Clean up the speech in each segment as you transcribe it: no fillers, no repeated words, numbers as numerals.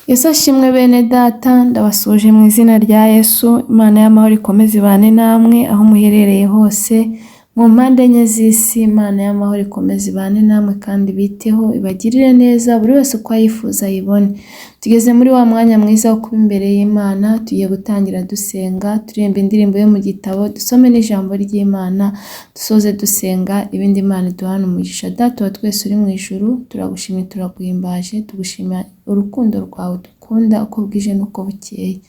Yesu ashimwe bene data, ndabasuje mu izina rya Yesu. Imana y'amahoro ikomeze ibane namwe aho muherereye hose mu mpande enye z'isi. Imana y'amahoro ikomeze ibane namwe kandi biteho, ibagirire neza buri wese uko ayifuza ayibone. Tugeze muri wa mwanya mwiza wo kuba imbere y'Imana, tugiye gutangira dusenga, turirimba indirimbo yo mu gitabo, dusome n'ijambo ry'Imana, dusoze dusenga. Ibindi Imana iduhana umugisha. Data wa twese uri mu ijuru, turagushimye, turaguhimbaje, tugushimira urukundo rwawe dukunda uko bwije n'uko bukeye.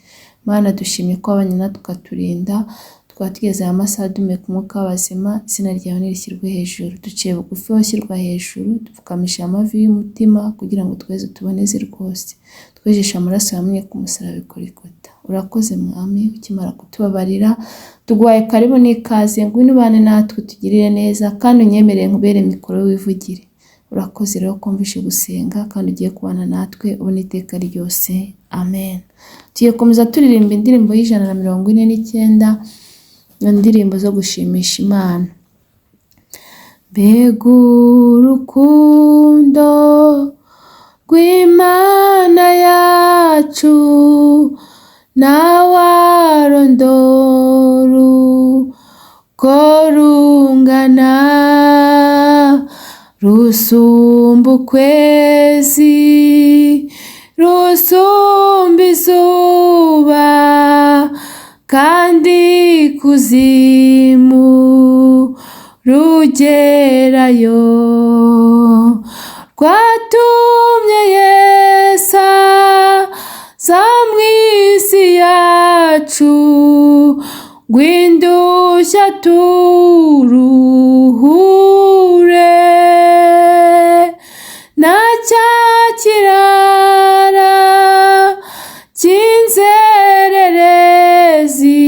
Mana, dushimye ko wabanye natwe ukaturinda, tukaba tugeze aya masaha duhumeka umwuka w'abazima. Izina ryawe nirishyirwe hejuru. Duciye bugufi washyirwa hejuru, dupfukamisha amavi y'umutima kugira ngo tweze tuboneze rwose. Twejeshe amaraso yamenye ku musaraba Golgotha. Urakoze Mwami, ukimara kutubabarira, tuguhaye karibu n'ikaze, ngwino ubane natwe tugirire neza kandi unyemerere nkubere mikoro wivugire. Urakoze rero kumvishe gusenga kandi ugiye kubana natwe ubu n'iteka ryose. Amen. Tugiye komeza turirimba indirimbo y'149, indirimbo zo gushimisha Imana. Mbega urukundo rw'Imana yacu, ntawarondora uko rungana, rusumba ukwezi, rusumba izuba, kandi kuzimu rugerayo. Rwatumye Yesu aza mu isi yacu, ngw'indushya turuhure, na cya kirara cy'inzererezi,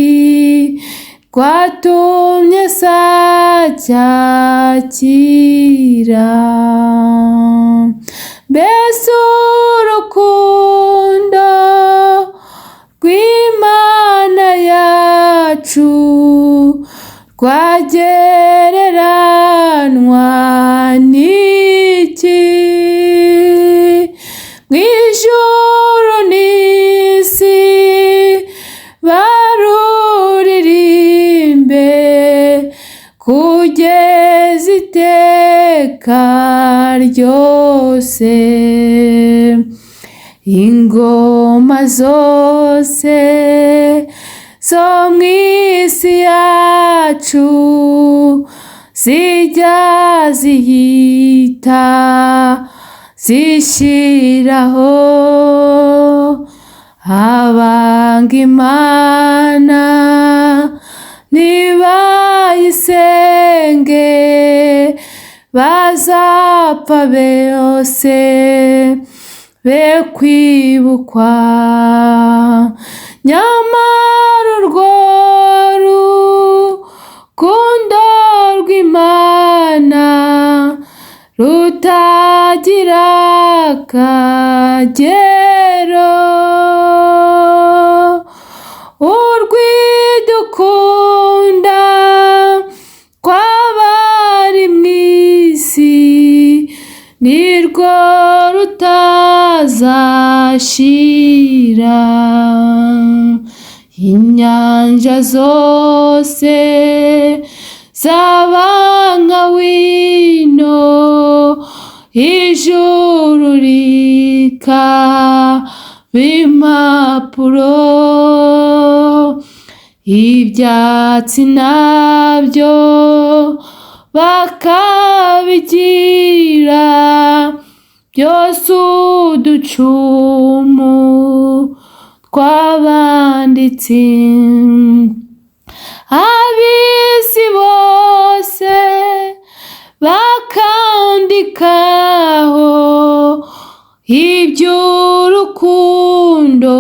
rwatumye sacyakira. Mbese urukundo rw'Imana yacu rwagereranywa n'iki? Mu ijuru n'isi baruririmbe kugeza iteka ryose. Ingoma zose zo mu isi yacu zijya zihita zishiraho, abanga Imana nibayisenge bazapfa bose be kwibukwa. Nyamara urwo rukundo rw'Imana rutagira akagero, urwidukunda kw'abari mu isi nirwo rutazashira. Inyanja zose zaba nka wino, ijuru rikaba impapuro, ibyatsi nabyo bakabigira byose uducumu tw'abanditsi. Ab'isi bose bakandikaho iby'urukundo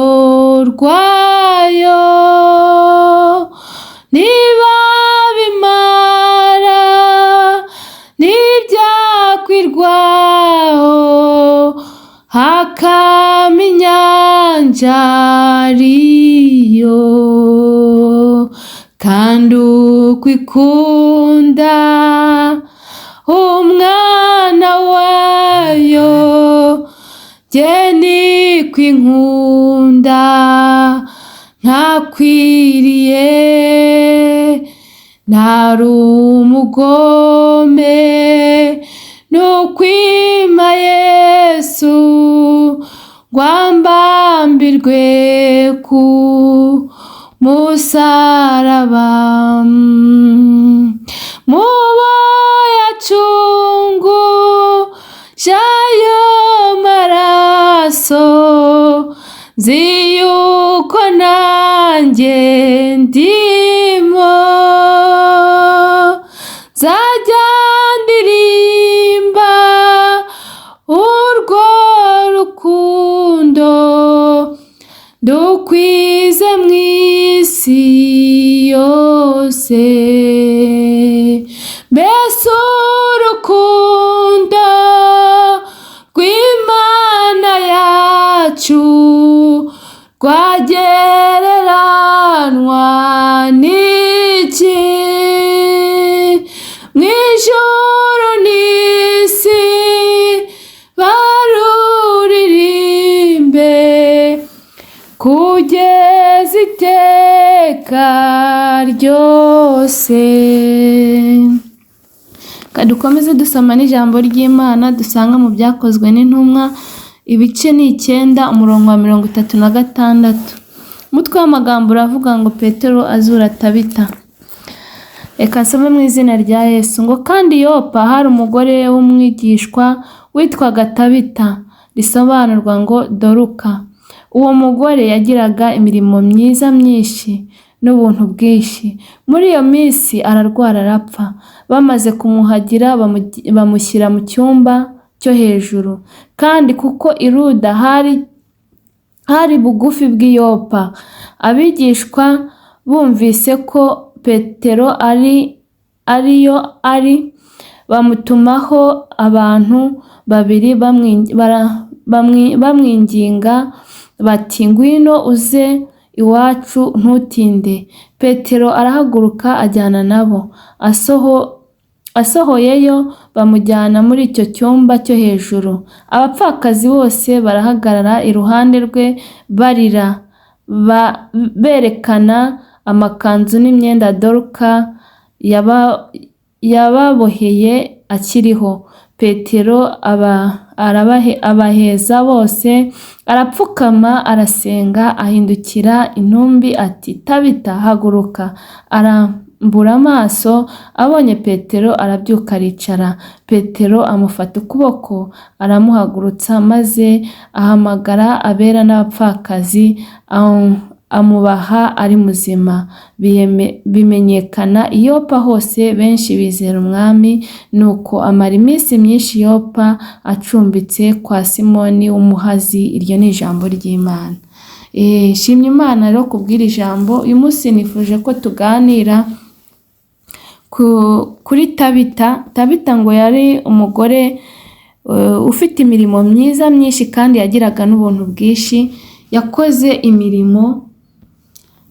rwayo, niba bimara n'ibyakwirwaho, hakama inyanja ariyo, kandi uko ikunda umwana wayo, jye niko kwinkunda ntakwiriye, ntari umugome n'ukwima Yesu ngwambambirwe ku musaraba, mubo yacungushayo maraso, nzi yuko nanjye ndimo, nzajya ndirimba urwo rukundo dukwize mu isi yose. Mbese urukundo rw'Imana yacu rwagereranywa n'iki? Mu ijuru n'isi baruririmbe kugeza iteka ryose. Dukomeze dusoma n'ijambo ry'Imana dusanga mu Byakozwe n'Intumwa ibice ni 9 umurongo wa 36. Umutwe w'amagambo uravuga ngo Petero azura Tabita. Reka nsome mu izina rya Yesu. Ngo kandi Yopa hari umugore w'umwigishwa witwaga Tabita, risobanurwa ngo Doruka. Uwo mugore yagiraga imirimo myiza myinshi n'ubuntu bwinshi. Muri iyo minsi ararwara arapfa. Bamaze kumuhagira bamushyira mu cyumba cyo hejuru. Kandi kuko iruda hari bugufi bw'iyopa, abigishwa bumvise ko Petero ariyo bamutumaho abantu babiri bamwinginga bati, ngwino uze iwacu ntutinde. Petero arahaguruka ajyana nabo. Asohoyeyo bamujyana muri icyo cyumba cyo hejuru. Abapfakazi bose barahagarara iruhande rwe barira, berekana amakanzu n'imyenda Doruka yababoheye akiriho. Petero abaheza bose, arapfukama arasenga, ahindukira intumbi ati, Tabita haguruka. Arambura amaso, abonye Petero arabyuka aricara. Petero amufata ukuboko aramuhagurutsa, maze ahamagara abera n'abapfakazi amubaha ari muzima. Bimenyekana i Yopa hose, benshi bizera umwami. Nuko amara iminsi myinshi Yopa acumbitse kwa Simoni w'umuhazi. Iryo ni ijambo ry'Imana. Shimye Imana rero kubwira ijambo. Uyu munsi nifuje ko tuganira kuri Tabita. Tabita ngo yari umugore ufite imirimo myiza myinshi kandi yagiraga n'ubuntu bwinshi. Yakoze imirimo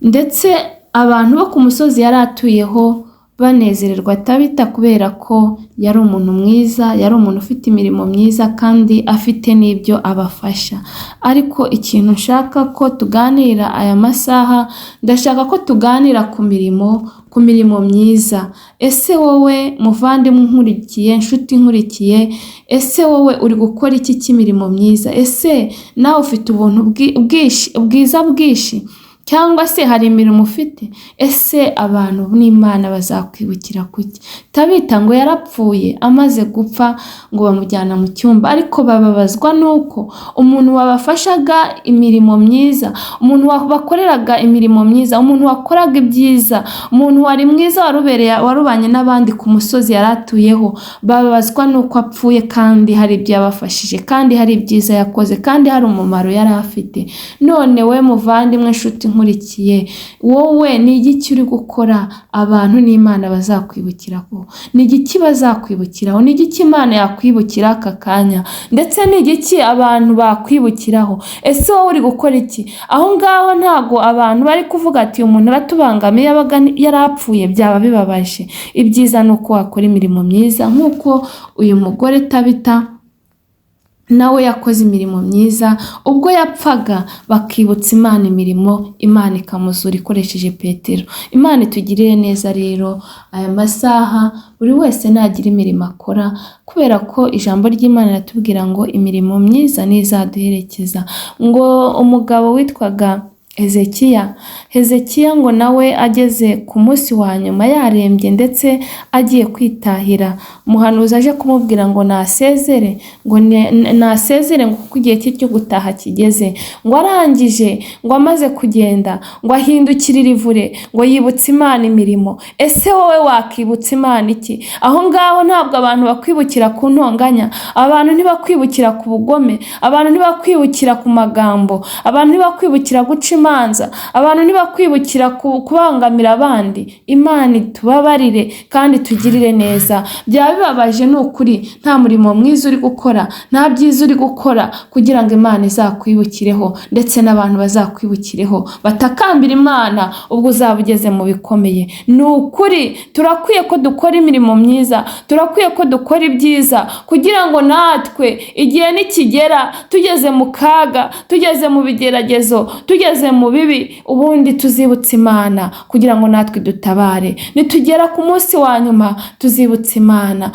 ndetse abantu bo ku musozi yari atuyeho banezererwa Tabita kubera ko yari umuntu mwiza, yari umuntu ufite imirimo myiza kandi afite n'ibyo abafasha. Ariko ikintu nshaka ko tuganira aya masaha, ndashaka ko tuganira ku mirimo myiza. Ese wowe muvandimwe nkurikiye, nshuti nkurikiye, ese wowe uri gukora iki cy'imirimo myiza? Ese nawe ufite ubuntu bwiza bwinshi? Cyangwa se hari imirimo ufite? Ese abantu n'Imana bazakwibukira kuki? Tabita ngo yarapfuye, amaze gupfa ngo bamujyana mu cyumba, ariko bababazwa nuko umuntu wabafashaga imirimo myiza, umuntu wabakoreraga imirimo myiza, umuntu wakoraga ibyiza, umuntu wari mwiza warubanye n'abandi ku musozi yaratuyeho, bababazwa nuko apfuye kandi hari ibyo yabafashije, kandi hari ibyiza yakoze, kandi hari umumaro yari afite. None we muvandimwe, nshuti nkurikiye, wowe ni igiki uri gukora abantu n'Imana bazakwibukiraho? Ni igiki bazakwibukiraho? Ni igiki Imana yakwibukira aka kanya? Ndetse ni igiki abantu bakwibukiraho? Ese wowe uri gukora iki? Aho ngaho ntago abantu bari kuvuga ati umuntu aratubangamiye, yabaga yarapfuye, byaba bibabaje. Ibyiza nuko wakora imirimo myiza nk'uko uyu mugore Tabita nawe yakoze imirimo myiza, ubwo yapfaga bakibutsa Imana imirimo Imana ikamuzura ikoresheje Petero. Imana itugirire neza rero aya masaha, buri wese nagira imirimo akora, kubera ko ijambo ry'Imana riratubwira ngo imirimo myiza nizaduherekeza. Ngo umugabo witwaga Hezekiya ngo nawe ageze ku munsi wa nyuma yarembye ndetse agiye kwitahira, umuhanuzi aje kumubwira ngo nasezere, ngo kuko igihe cye cyo gutaha kigeze. Ngo arangije, ngo amaze kugenda, ngo ahindukirire ivure, ngo yibutse Imana imirimo. Ese wowe wakibutsa Imana iki? Aho ngaho ntabwo abantu bakwibukira ku ntonganya, abantu ntibakwibukira ku bugome, abantu ntibakwibukira ku magambo, abantu ntibakwibukira guca imanza, abantu ntibakwibukira kubangamira abandi. Imana itubabarire kandi tugirire neza. Byaba bibabaje ni ukuri, nta murimo mwiza uri gukora, nta byiza uri gukora kugira ngo Imana izakwibukireho ndetse n'abantu bazakwibukireho batakambira Imana ubwo uzaba ugeze mu bikomeye. Ni ukuri turakwiye ko dukora imirimo myiza, turakwiye ko dukora ibyiza kugira ngo natwe igihe nikigera tugeze mu kaga, tugeze mu bigeragezo, tugeze mu bibi, ubundi tuzibutsa Imana kugira ngo natwe dutabare. Nitugera ku munsi wa nyuma tuzibutsa Imana.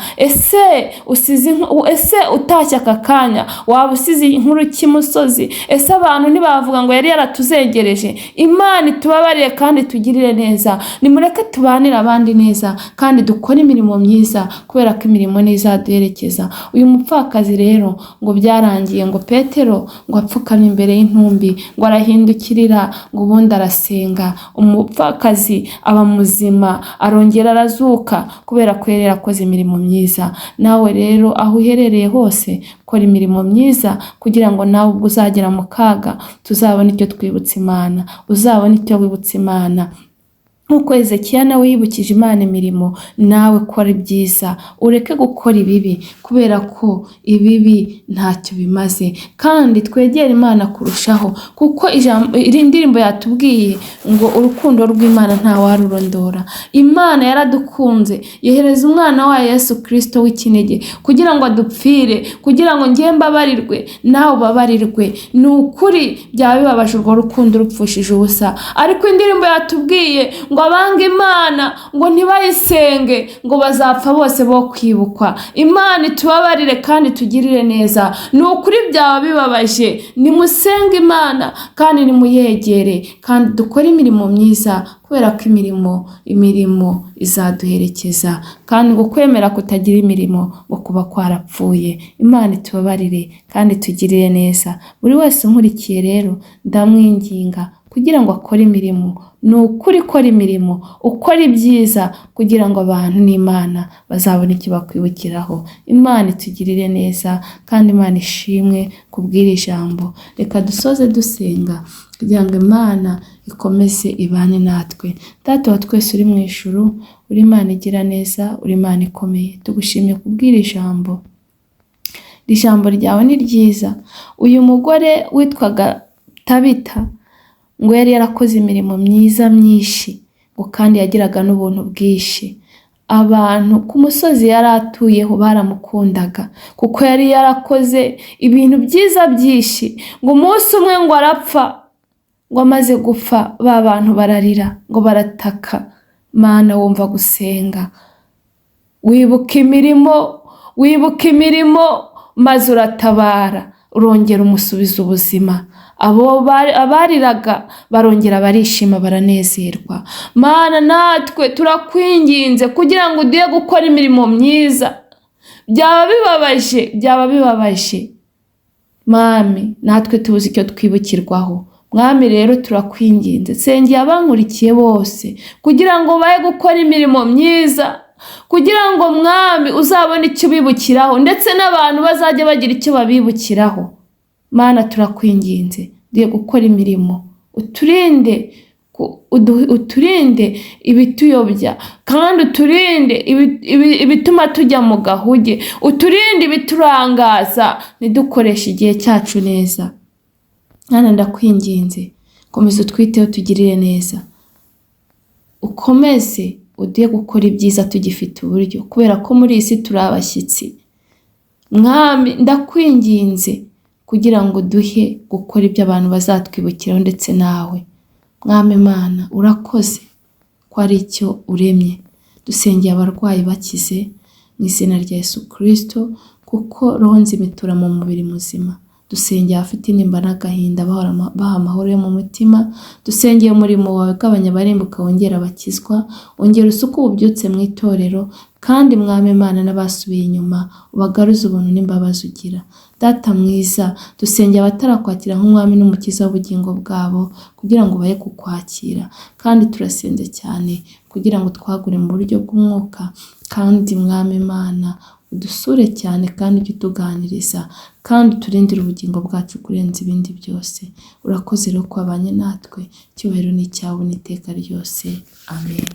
Ese utashye aka kanya waba usize inkuru cy'imusozi? Ese abantu ntibavuga ngo yari yaratuzegereje? Imana itubabarire kandi tugirire neza. Nimureke tubanire abandi neza kandi dukore imirimo myiza, kubera ko imirimo nizaduherekeza. Uyu mupfakazi rero ngo byarangiye, ngo Petero ngo apfukamye imbere y'intumbi, ngo arahindukirira, ngo ubundi arasenga. Umupfakazi aba muzima, arongera arazuka kubera ko yari yarakoze imirimo myiza. Nawe rero aho uherereye hose kora imirimo myiza kugira ngo nawe ubwo uzagera mu kaga tuzabona icyo twibutsa Imana, uzabona icyo wibutsa Imana. Nkuko Hezekiya nawe yibukije Imana imirimo, nawe kora ibyiza, ureke gukora ibibi, kubera ko ibibi ntacyo bimaze. Kandi twegere Imana kurushaho, kuko iri ndirimbo yatubwiye ngo urukundo rw'Imana nta warurondora. Imana yaradukunze, yohereza umwana wayo Yesu Kristo w'ikinege kugira ngo adupfire, kugira ngo njye mbabarirwe nawe ubabarirwe. Ni ukuri byaba bibabaje urwo rukundo rupfushije ubusa, ariko indirimbo yatubwiye ngo abanga Imana ngo ntibayisenge ngo bazapfa bose bo kwibukwa. Imana itubabarire kandi tugirire neza. Ni ukuri byaba bibabaje, nimusenge Imana kandi nimuyegere kandi dukore imirimo myiza, kubera ko imirimo izaduherekeza. Kandi ngo kwemera kutagira imirimo ngo kuba kwarapfuye. Imana itubabarire kandi tugirire neza. Buri wese unkurikiye rero ndamwinginga kugira ngo akore imirimo. Ni ukuri kora imirimo, ukora ibyiza kugira ngo abantu n'Imana bazabone icyo bakwibukiraho. Imana itugirire neza kandi Imana ishimwe kubwira ijambo. Reka dusoze dusenga kugira ngo Imana ikomeze ibane natwe. Data wa twese uri mu ijuru, uri Imana igira neza, uri Imana ikomeye, tugushimiye kubwira ijambo. Ijambo ryawe ni ryiza. Uyu mugore witwaga Tabita ngo yari yarakoze imirimo myiza myinshi, ngo kandi yagiraga n'ubuntu bwinshi. Abantu ku musozi yari atuyeho baramukundaga kuko yari yarakoze ibintu byiza byinshi. Ngo umunsi umwe ngo arapfa, ngo amaze gupfa ba bantu bararira, ngo barataka. Mana, wumva gusenga, wibuka imirimo maze uratabara, urongera umusubiza ubuzima. Abariraga barongera barishima, baranezerwa. Mana, natwe turakwinginze kugira ngo ugiye gukora imirimo myiza. Byaba bibabaje Mwami, natwe tubuze icyo twibukirwaho. Mwami rero turakwinginze, sengeye abankurikiye bose kugira ngo baye gukora imirimo myiza, kugira ngo Mwami uzabone icyo bibukiraho ndetse n'abantu bazajya bagira icyo babibukiraho. Mana, turakwinginze ugiye gukora imirimo, uturinde ibituyobya, kandi uturinde ibituma tujya mu gahuge, uturinde ibiturangaza, nidukoresha igihe cyacu neza. Mana, ndakwinginze, komeza utwiteho, tugirire neza, ukomeze ugiye gukora ibyiza tugifite uburyo, kubera ko muri iyi si turi abashyitsi. Mwami ndakwinginze kugira ngo duhe gukora ibyo abantu bazatwibukiraho ndetse nawe. Mwami Mana urakoze ko ari icyo uremye. Dusengeye abarwayi bakize mu izina rya Yesu Kristo, kuko roho nzima itura mu mubiri muzima. Dusengeye abafite intimba n'agahinda baha amahoro yo mu mutima. Dusengeye umurimo wawe ugabanya abarimbuka wongera abakizwa, wongera usuku ububyutse mu itorero, kandi Mwami Mana n'abasubiye inyuma ubagaruze ubuntu n'imbabazi ugira. Data mwiza, dusengeye abatarakwakira nk'umwami n'umukiza w'ubugingo bwabo kugira ngo bahe kukwakira, kandi turasenze cyane kugira ngo twagure mu buryo bw'umwuka, kandi Mwami Mana udusure cyane kandi ujye utuganiriza, kandi uturindire ubugingo bwacu kurenza ibindi byose. Urakoze rero ko wabanye natwe, icyubahiro ni icyawe n'iteka ryose. Amen.